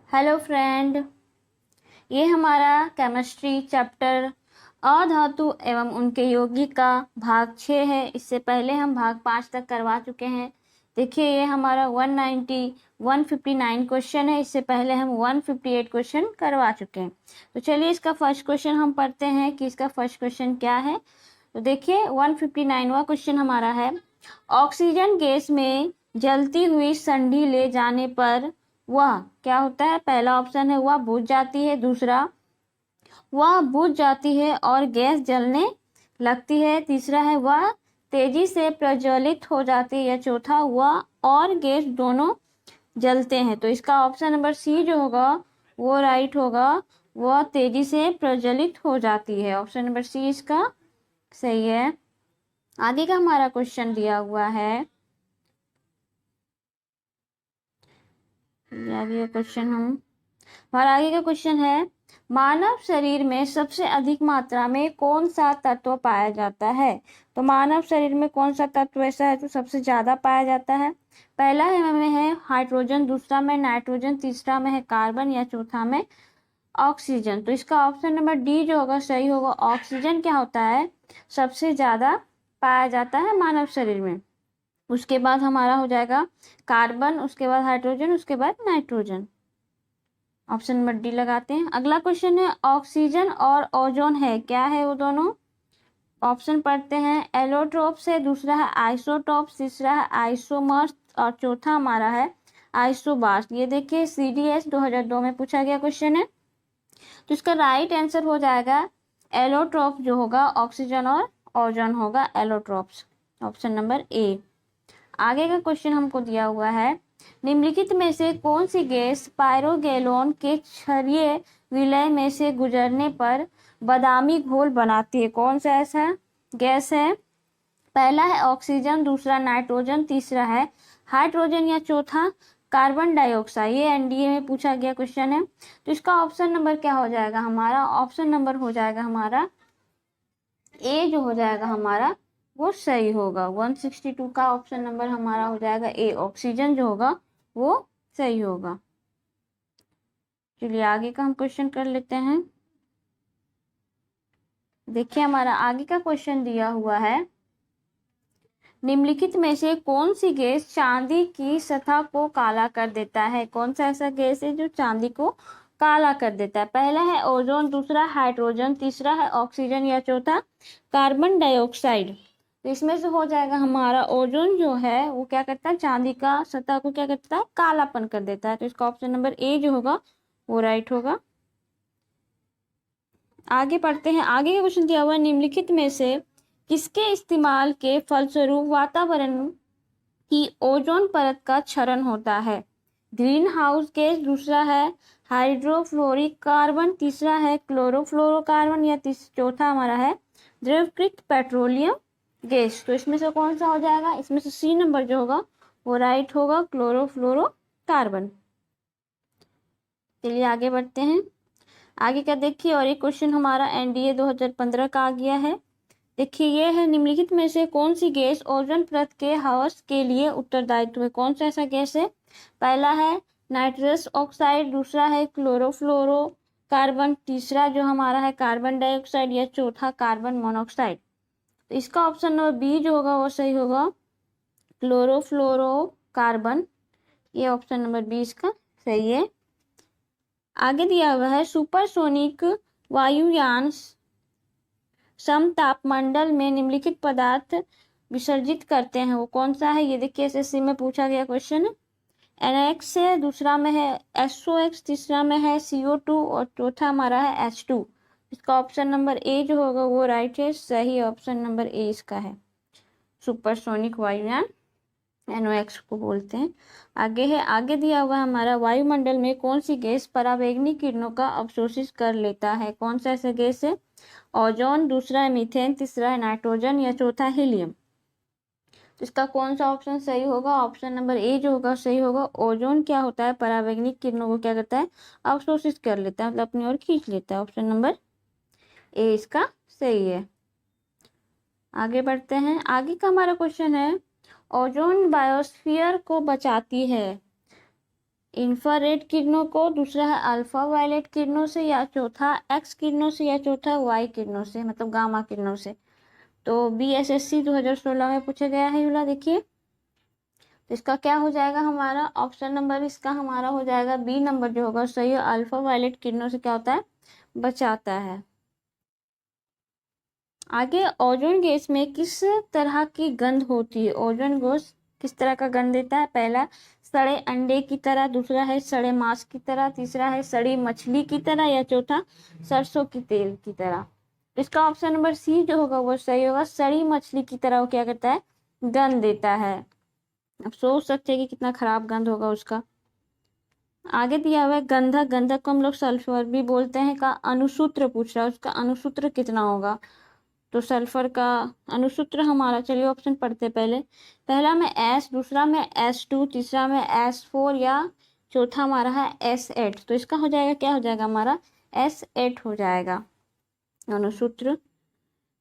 Hello friend, ये हमारा chemistry chapter अधातु एवं उनके यौगिक का भाग 6 है। इससे पहले हम भाग 5 तक करवा चुके हैं। देखिए, ये हमारा 159 क्वेश्चन है। इससे पहले हम 158 क्वेश्चन करवा चुके हैं। तो चलिए इसका फर्स्ट क्वेश्चन हम पढ़ते हैं कि इसका फर्स्ट क्वेश्चन क्या है। तो देखिए 159वां क्वेश्चन हमारा है, ऑक्सीजन गैस में जलती हुई संधि ले जाने पर वह क्या होता है। पहला ऑप्शन है वह बुझ जाती है, दूसरा वह बुझ जाती है और गैस जलने लगती है, तीसरा है वह तेजी से प्रज्वलित हो जाती है, या चौथा वह और गैस दोनों जलते हैं। तो इसका ऑप्शन नंबर सी जो होगा वो राइट होगा, वह तेजी से प्रज्वलित हो जाती है। ऑप्शन नंबर सी इसका सही है। आगे का हमारा क्वेश्चन दिया हुआ है, आगे का क्वेश्चन हमारा आगे का क्वेश्चन है, मानव शरीर में सबसे अधिक मात्रा में कौन सा तत्व पाया जाता है। तो मानव शरीर में कौन सा तत्व ऐसा है जो सबसे ज्यादा पाया जाता है। पहला में है हाइड्रोजन, दूसरा में नाइट्रोजन, तीसरा में है कार्बन, या चौथा में ऑक्सीजन। तो इसका ऑप्शन नंबर डी जो होगा सही होगा। ऑक्सीजन क्या होता है, सबसे ज्यादा पाया जाता है मानव शरीर में। उसके बाद हमारा हो जाएगा कार्बन, उसके बाद हाइड्रोजन, उसके बाद नाइट्रोजन। ऑप्शन नंबर डी लगाते हैं। अगला क्वेश्चन है, ऑक्सीजन और ओजोन है, क्या है वो दोनों। ऑप्शन पढ़ते हैं, एलोट्रोप्स है, दूसरा है आइसोटॉप्स, तीसरा है आइसोमर्स और चौथा हमारा है आइसोबार्स। ये देखिए CDS 2002 में पूछा गया क्वेश्चन है। तो इसका राइट आंसर हो जाएगा एलोट्रोप जो होगा, ऑक्सीजन और ओजोन होगा एलोट्रोप्स। Option number A. आगे का क्वेश्चन हमको दिया हुआ है, निम्नलिखित में से कौन सी गैस पायरोगैलोन के क्षारीय विलय में से गुजरने पर बादामी घोल बनाती है। कौन सा ऐसा गैस है। पहला है ऑक्सीजन, दूसरा नाइट्रोजन, तीसरा है हाइड्रोजन, या चौथा कार्बन डाइऑक्साइड। ये NDA में पूछा गया क्वेश्चन है। तो इसका ऑप्शन नंबर क्या हो जाएगा हमारा, ऑप्शन नंबर हो जाएगा हमारा ए जो हो जाएगा हमारा वो सही होगा। 162 का ऑप्शन नंबर हमारा हो जाएगा ए, ऑक्सीजन जो होगा वो सही होगा। चलिए आगे का हम क्वेश्चन कर लेते हैं। देखिए हमारा आगे का क्वेश्चन दिया हुआ है, निम्नलिखित में से कौन सी गैस चांदी की सतह को काला कर देता है। कौन सा ऐसा गैस है जो चांदी को काला कर देता है। पहला है ओजोन, दूसरा हाइड्रोजन, तीसरा है ऑक्सीजन, या चौथा कार्बन डाइऑक्साइड। तो इसमें से हो जाएगा हमारा ओजोन जो है वो क्या करता है, चांदी का सतह को क्या करता है, कालापन कर देता है। तो इसका ऑप्शन नंबर ए जो होगा वो राइट होगा। आगे पढ़ते हैं। आगे का क्वेश्चन दिया हुआ है, निम्नलिखित में से किसके इस्तेमाल के फलस्वरूप वातावरण की ओजोन परत का क्षरण होता है। ग्रीन हाउस गैस, दूसरा है हाइड्रोफ्लोरिक कार्बन, तीसरा है क्लोरोफ्लोरोकार्बन, या चौथा हमारा है द्रवीकृत पेट्रोलियम गैस। तो इसमें से कौन सा हो जाएगा, इसमें से सी नंबर जो होगा वो राइट होगा, क्लोरोफ्लोरोकार्बन। चलिए आगे बढ़ते हैं। आगे का देखिए, और एक क्वेश्चन हमारा NDA 2015 का आ गया है। देखिए ये है, निम्नलिखित में से कौन सी गैस ओजोन परत के ह्रास के लिए उत्तरदायित्व है। कौन सा ऐसा गैस है। पहला है नाइट्रस ऑक्साइड, दूसरा है क्लोरोफ्लोरोकार्बन, तीसरा जो हमारा है कार्बन डाइऑक्साइड, या चौथा कार्बन मोनोऑक्साइड। तो इसका ऑप्शन नंबर बी जो होगा वो सही होगा, क्लोरोफ्लोरोकार्बन। ये ऑप्शन नंबर बी इसका सही है। आगे दिया हुआ है, सुपरसोनिक वायुयान समतापमंडल में निम्नलिखित पदार्थ विसर्जित करते हैं, वो कौन सा है। ये देखिए SSC में पूछा गया क्वेश्चन है। NX है, दूसरा में है SOX, तीसरा में है CO2 और चौथा हमारा है H2। इसका ऑप्शन नंबर ए जो होगा वो राइट है, सही ऑप्शन नंबर ए इसका है। सुपरसोनिक वायुयान NOx को बोलते हैं। आगे है, आगे दिया हुआ हमारा, वायुमंडल में कौन सी गैस पराबैंगनी किरणों का अवशोषित कर लेता है। कौन सा ऐसा गैस है। ओजोन, दूसरा है मीथेन, तीसरा है नाइट्रोजन, या चौथा हीलियम। तो इसका कौन सा ऑप्शन सही होगा, ऑप्शन नंबर ए जो होगा सही होगा। ओजोन क्या होता है, पराबैंगनी किरणों को क्या करता है, अवशोषित कर लेता है, मतलब अपनी ओर खींच लेता है। ऑप्शन नंबर ए इसका सही है। आगे बढ़ते हैं। आगे का हमारा क्वेश्चन है, ओजोन बायोस्फीयर को बचाती है। इंफ्रारेड किरणों को, दूसरा है अल्फा वायलेट किरणों से, या चौथा एक्स किरणों से, या चौथा वाई किरणों से, मतलब गामा किरणों से। तो BSSC 2016 में पूछा गया है युला, देखिए। तो इसका क्या हो जाएगा हमारा ऑप्शन नंबर, इसका हमारा हो जाएगा बी नंबर जो होगा सही है। अल्फा वायलेट किरणों से क्या होता है, बचाता है। आगे, ओजोन गैस में किस तरह की गंध होती है? ओजोन गैस किस तरह का गंध देता है? पहला सड़े अंडे की तरह, दूसरा है सड़े मांस की तरह, तीसरा है सड़ी मछली की तरह, या चौथा सरसों की तेल की तरह। इसका ऑप्शन नंबर सी जो होगा वो सही होगा। सड़ी मछली की तरह वो क्या करता है, गंध देता है। अब सोच सकते हैं कि कितना खराब गंध होगा उसका। आगे दिया हुआ है गंधक, गंधक को हम लोग सल्फर भी बोलते हैं। का अणुसूत्र पूछ रहा है, उसका अणुसूत्र कितना होगा? तो सल्फर का अणुसूत्र हमारा, चलिए ऑप्शन पढ़ते पहले। पहला में S, दूसरा में S2, तीसरा में S4, या चौथा हमारा है S8। तो इसका हो जाएगा, क्या हो जाएगा हमारा, S8 हो जाएगा अणुसूत्र।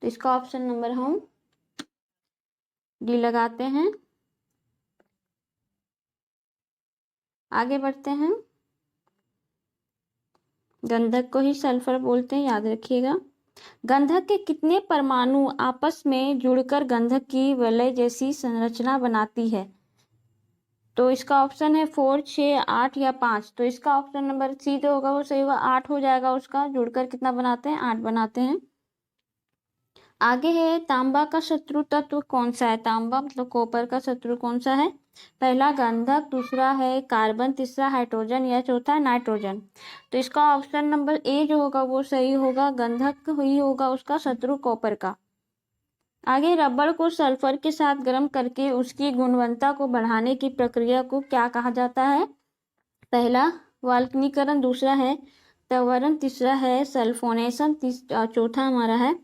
तो इसका ऑप्शन नंबर हम डी लगाते हैं। आगे बढ़ते हैं। गंधक को ही सल्फर बोलते हैं, याद रखिएगा। गंधक के कितने परमाणु आपस में जुड़कर गंधक की वलय जैसी संरचना बनाती है? तो इसका ऑप्शन है 4, 6, 8 या 5। तो इसका ऑप्शन नंबर सी जो होगा वो सही होगा, 8 हो जाएगा उसका। जुड़कर कितना बनाते हैं, 8 बनाते हैं। आगे है तांबा का शत्रु तत्व कौन सा है? तांबा मतलब कॉपर का शत्रु कौन सा है? पहला गंधक, दूसरा है कार्बन, तीसरा हाइड्रोजन, या चौथा नाइट्रोजन। तो इसका ऑप्शन नंबर ए जो होगा वो सही होगा। गंधक ही होगा उसका शत्रु कॉपर का। आगे, रबड़ को सल्फर के साथ गर्म करके उसकी गुणवत्ता को बढ़ाने की प्रक्रिया को क्या कहा जाता है? पहला वाल्कनीकरण, दूसरा है त्वरण, तीसरा है सल्फोनेशन, चौथा हमारा है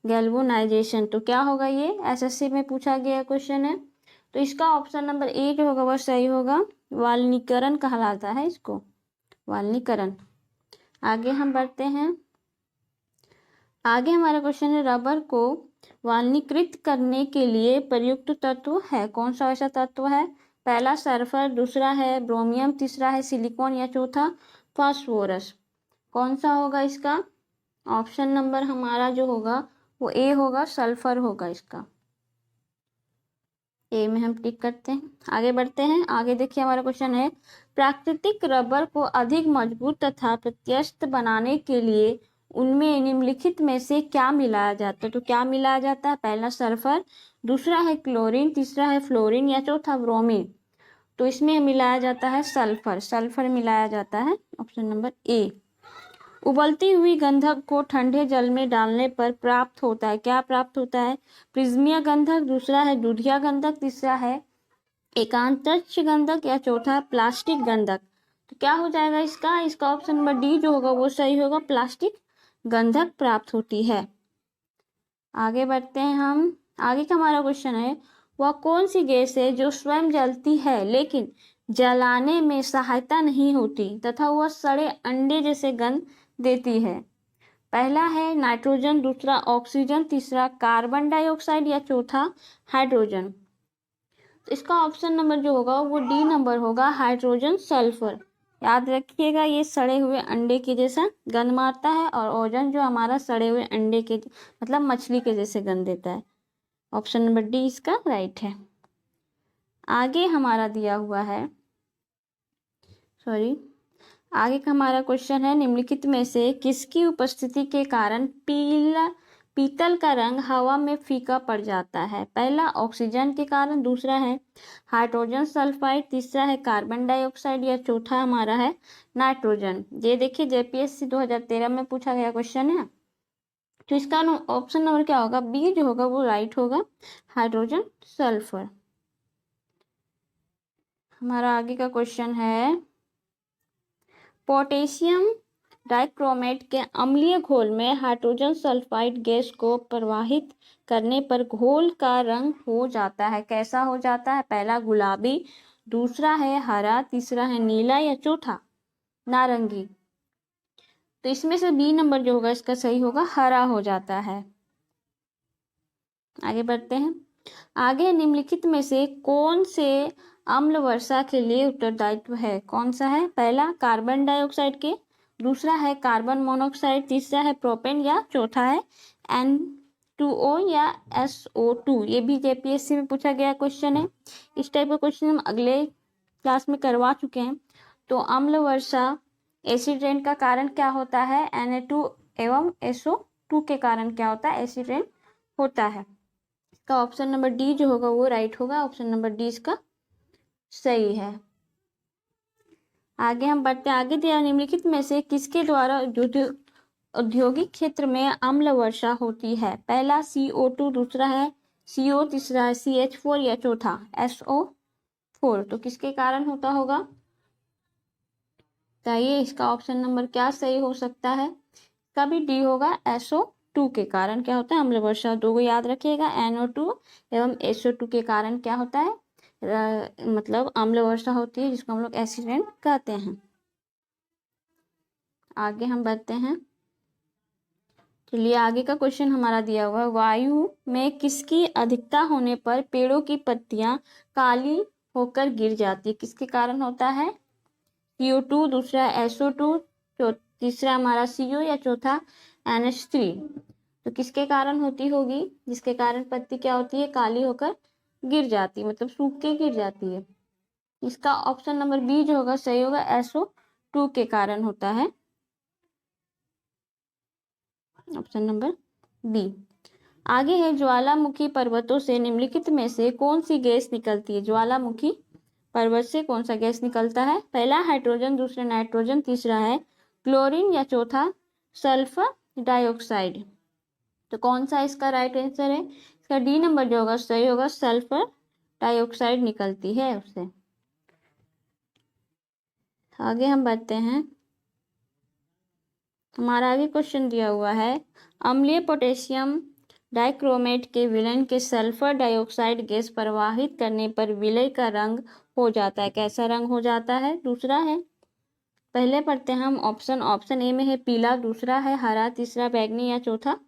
गैल्वेनाइजेशन। तो क्या होगा, ये SSC में पूछा गया क्वेश्चन है। तो इसका ऑप्शन नंबर ए जो होगा वह सही होगा। वाल्कनीकरण कहलाता है इसको, वाल्कनीकरण। आगे हम बढ़ते हैं। आगे हमारा क्वेश्चन है, रबर को वाल्नीकृत करने के लिए प्रयुक्त तत्व है कौन सा? ऐसा तत्व है, पहला सल्फर, दूसरा है ब्रोमियम, तीसरा है सिलिकॉन, या चौथा फास्फोरस। कौन सा होगा इसका? ऑप्शन नंबर हमारा जो होगा वो ए होगा, सल्फर होगा इसका। ए में हम टिक करते हैं। आगे बढ़ते हैं। आगे देखिए हमारा क्वेश्चन है, प्राकृतिक रबर को अधिक मजबूत तथा प्रत्यास्थ बनाने के लिए उनमें निम्नलिखित में से क्या मिलाया जाता है? तो क्या मिलाया जाता है? पहला सल्फर, दूसरा है क्लोरीन, तीसरा है फ्लोरीन, या चौथा ब्रोमीन। तो इसमें मिलाया जाता है सल्फर, सल्फर मिलाया जाता है, ऑप्शन नंबर ए। उबलती हुई गंधक को ठंडे जल में डालने पर प्राप्त होता है, क्या प्राप्त होता है? प्रिज्मीय गंधक, दूसरा है दूधिया गंधक, तीसरा है एकांतरिक्ष गंधक, या चौथा प्लास्टिक गंधक। तो क्या हो जाएगा इसका ऑप्शन नंबर डी जो होगा वो सही होगा, प्लास्टिक गंधक प्राप्त होती है। आगे बढ़ते हैं हम। आगे का हमारा क्वेश्चन है, वह कौन सी गैस है जो स्वयं जलती है लेकिन जलाने में सहायता नहीं होती तथा वह सड़े अंडे जैसे गंध देती है? पहला है नाइट्रोजन, दूसरा ऑक्सीजन, तीसरा कार्बन डाइऑक्साइड, या चौथा हाइड्रोजन। तो इसका ऑप्शन नंबर जो होगा वो डी नंबर होगा, हाइड्रोजन सल्फर। याद रखिएगा, ये सड़े हुए अंडे के जैसा गंध मारता है, और ओजोन जो हमारा सड़े हुए अंडे के मतलब मछली के जैसे गंध देता है। ऑप्शन नंबर डी इसका राइट है। आगे हमारा दिया हुआ है, आगे का हमारा क्वेश्चन है, निम्नलिखित में से किसकी उपस्थिति के कारण पीतल का रंग हवा में फीका पड़ जाता है? पहला ऑक्सीजन के कारण, दूसरा है हाइड्रोजन सल्फाइड, तीसरा है कार्बन डाइऑक्साइड, या चौथा हमारा है नाइट्रोजन। ये देखिए JPSC 2013 में पूछा गया क्वेश्चन है। तो इसका ऑप्शन नंबर क्या होगा, बी जो होगा वो राइट होगा, हाइड्रोजन सल्फर। हमारा आगे का क्वेश्चन है, पोटेशियम डाइक्रोमेट के अम्लीय घोल में हाइड्रोजन सल्फाइड गैस को प्रवाहित करने पर घोल का रंग हो जाता है, कैसा हो जाता है? पहला गुलाबी, दूसरा है हरा, तीसरा है नीला, या चौथा नारंगी। तो इसमें से बी नंबर जो होगा इसका सही होगा, हरा हो जाता है। आगे बढ़ते हैं। आगे निम्नलिखित में से कौन से अम्ल वर्षा के लिए उत्तरदायित्व है? कौन सा है? पहला कार्बन डाइऑक्साइड के, दूसरा है कार्बन मोनोऑक्साइड, तीसरा है प्रोपेन या चौथा है N2O या SO2। ये भी जेपीएससी में पूछा गया क्वेश्चन है। इस टाइप का क्वेश्चन हम अगले क्लास में करवा चुके हैं। तो अम्ल वर्षा एसिड रेन का कारण क्या होता है? Na2 एवं SO2 के कारण क्या होता है? एसिड रेन होता है। इसका ऑप्शन नंबर डी जो होगा वो राइट होगा। ऑप्शन नंबर डी इसका सही है। आगे हम बढ़ते हैं। आगे दिया निम्नलिखित में से किसके द्वारा औद्योगिक क्षेत्र में अम्ल वर्षा होती है? पहला CO2, दूसरा है CO, तीसरा है CH4 या चौथा SO4। तो किसके कारण होता होगा? बताइए, इसका ऑप्शन नंबर क्या सही हो सकता है? इसका भी डी होगा। SO2 के कारण क्या होता है? अम्ल वर्षा। दो को याद रखिएगा, NO2 एवं SO2 के कारण क्या होता है? मतलब अम्ल वर्षा होती है, जिसको हम लोग एसिड रेन कहते हैं। आगे हम बढ़ते हैं। चलिए, आगे का क्वेश्चन हमारा दिया हुआ है, वायु में किसकी अधिकता होने पर पेड़ों की पत्तियां काली होकर गिर जाती है? किसके कारण होता है? CO2, दूसरा SO2, तीसरा हमारा CO या चौथा NH3। तो किसके कारण होती होगी? जिसके कारण पत्ती क्या होती है? काली होकर गिर जाती है, मतलब सूख के गिर जाती है। इसका ऑप्शन नंबर बी जो होगा सही होगा। SO2 के कारण होता है। Option number B. आगे है, ज्वालामुखी पर्वतों से निम्नलिखित में से कौन सी गैस निकलती है? ज्वालामुखी पर्वत से कौन सा गैस निकलता है? पहला हाइड्रोजन, दूसरा नाइट्रोजन, तीसरा है क्लोरीन या चौथा सल्फर डाइऑक्साइड। तो कौन सा इसका राइट आंसर है? इसका डी नंबर जो होगा सही होगा। सल्फर डाइऑक्साइड निकलती है उससे। आगे हम बढ़ते हैं। हमारा आगे क्वेश्चन दिया हुआ है, अम्लीय पोटेशियम डाइक्रोमेट के विलयन के सल्फर डाइऑक्साइड गैस प्रवाहित करने पर विलय का रंग हो जाता है। कैसा रंग हो जाता है? दूसरा है, पहले पढ़ते हैं हम ऑप्शन ए में है पीला, दूसरा है हरा, तीसरा बैगनी या चौथा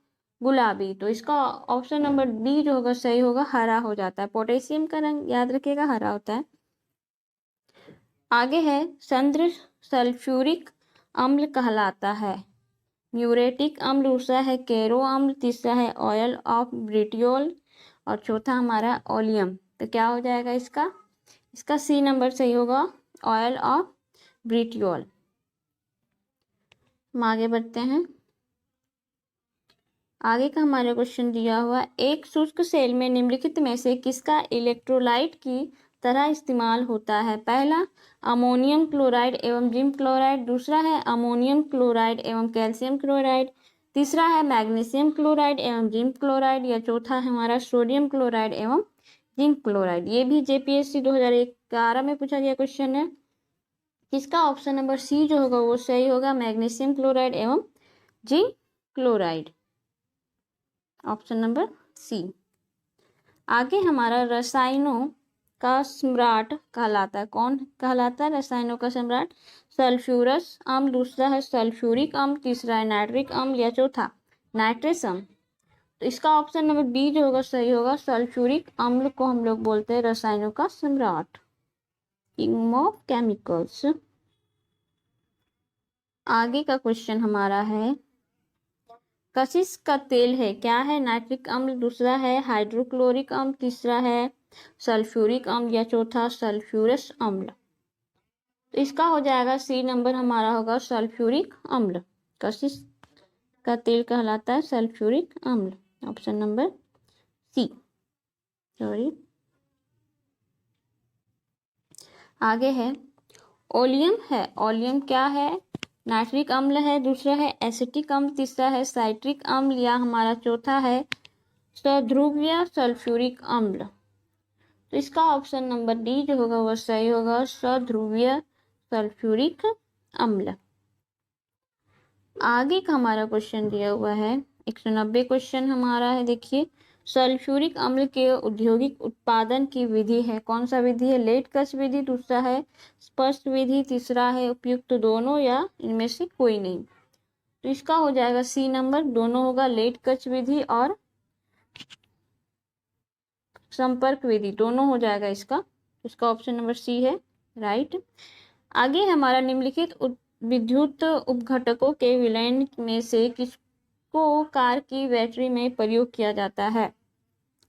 गुलाबी। तो इसका ऑप्शन नंबर डी जो होगा सही होगा, हरा हो जाता है। पोटेशियम का रंग याद रखिएगा हरा होता है। आगे है, संद्र सल्फ्यूरिक अम्ल कहलाता है। म्यूरेटिक अम्ल, दूसरा है केरो अम्ल, तीसरा है ऑयल ऑफ ब्रिटियोल और चौथा हमारा ओलियम। तो क्या हो जाएगा इसका? इसका सी नंबर सही होगा, ऑयल ऑफ ब्रिटियोल। हम आगे बढ़ते हैं। आगे का हमारा क्वेश्चन दिया हुआ, एक शुष्क सेल में निम्नलिखित में से किसका इलेक्ट्रोलाइट की तरह इस्तेमाल होता है? पहला अमोनियम क्लोराइड एवं जिंक क्लोराइड, दूसरा है अमोनियम क्लोराइड एवं कैल्शियम क्लोराइड, तीसरा है मैग्नीशियम क्लोराइड एवं जिंक क्लोराइड या चौथा है हमारा सोडियम क्लोराइड एवं जिंक क्लोराइड। ये भी जेपीएससी 2011 में पूछा गया क्वेश्चन है। इसका ऑप्शन नंबर सी जो होगा वो सही होगा, मैग्नीशियम क्लोराइड एवं zinc chloride. Option number C. आगे हमारा रसायनों का सम्राट कहलाता है। कौन कहलाता है रसायनों का सम्राट? सल्फ्यूरस अम्ल, दूसरा है सल्फ्यूरिक अम्ल, तीसरा है नाइट्रिक अम्ल या चौथा नाइट्रस अम्ल। तो इसका ऑप्शन नंबर बी जो होगा सही होगा, सल्फ्यूरिक अम्ल को हम लोग बोलते हैं रसायनों का सम्राट, किंग ऑफ केमिकल्स। आगे का क्वेश्चन हमारा है, कशिश का तेल है क्या है? नाइट्रिक अम्ल, दूसरा है हाइड्रोक्लोरिक अम्ल, तीसरा है सल्फ्यूरिक अम्ल या चौथा सल्फ्यूरस अम्ल। तो इसका हो जाएगा सी नंबर हमारा होगा सल्फ्यूरिक अम्ल। कशिश का तेल कहलाता है सल्फ्यूरिक अम्ल। Option number C, sorry. आगे है, ओलियम है। ओलियम क्या है? नाइट्रिक अम्ल है, दूसरा है एसिटिक अम्ल, तीसरा है साइट्रिक अम्ल या हमारा चौथा है सध्रुवीय सल्फ्यूरिक अम्ल। तो इसका ऑप्शन नंबर डी जो होगा वो सही होगा, सध्रुवीय सल्फ्यूरिक अम्ल। आगे का हमारा क्वेश्चन दिया हुआ है 190 क्वेश्चन हमारा है। देखिए, सल्फ्यूरिक अम्ल के औद्योगिक उत्पादन की विधि है। कौन सा विधि है? लेट कच विधि, दूसरा है स्पष्ट विधि, तीसरा है उपयुक्त दोनों या इनमें से कोई नहीं। तो इसका हो जाएगा सी नंबर, दोनों होगा, लेट कच विधि और संपर्क विधि दोनों हो जाएगा इसका इसका ऑप्शन नंबर सी है राइट। आगे हमारा निम्नलिखित विद्युत उपघटकों के विलयन में से किसको कार की बैटरी में प्रयोग किया जाता है?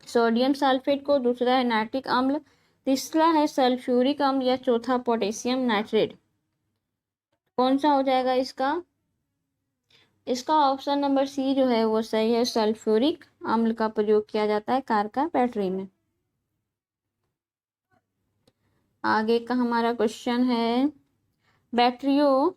सोडियम सल्फेट को, दूसरा है नाइट्रिक अम्ल, तीसरा है सल्फ्यूरिक अम्ल या चौथा पोटेशियम नाइट्रेट। कौन सा हो जाएगा इसका? इसका ऑप्शन नंबर सी जो है वो सही है, सल्फ्यूरिक अम्ल का प्रयोग किया जाता है कार का बैटरी में। आगे का हमारा क्वेश्चन है बैटरियों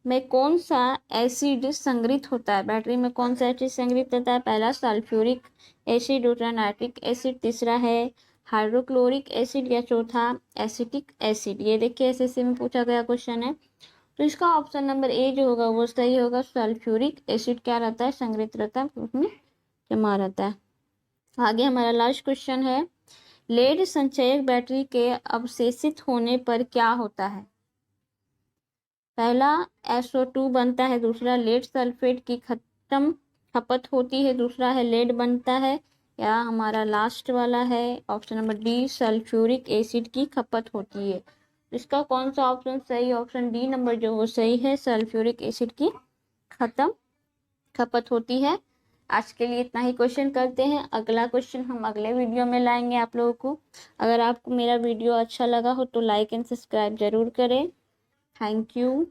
में कौन सा एसिड संग्रहित होता है? बैटरी में कौन सा एसिड संग्रहित होता है? पहला सल्फ्यूरिक एसिड, दूसरा नाइट्रिक एसिड, तीसरा है हाइड्रोक्लोरिक एसिड या चौथा एसिटिक एसिड। ये देखिए एसएससी में पूछा गया क्वेश्चन है। तो इसका ऑप्शन नंबर ए जो होगा वो सही होगा, सल्फ्यूरिक एसिड क्या रहता है? संग्रहित रहता है, उसमें जमा रहता है। आगे हमारा लास्ट क्वेश्चन है लेड संचयक बैटरी के अवशेषित होने पर क्या होता है? पहला SO2 बनता है, दूसरा लेड सल्फेट की खपत होती है, दूसरा है लेड बनता है, या हमारा लास्ट वाला है option number D sulphuric acid की खपत होती है। इसका कौन सा ऑप्शन सही? ऑप्शन डी नंबर जो वो सही है, सल्फ्यूरिक एसिड की खपत होती है। आज के लिए इतना ही क्वेश्चन करते हैं, अगला क्वेश्चन हम अगले वीडियो में लाएंगे आप लोगों को। अगर आपको मेरा वीडियो अच्छा लगा हो तो लाइक एंड सब्सक्राइब जरूर करें। Thank you.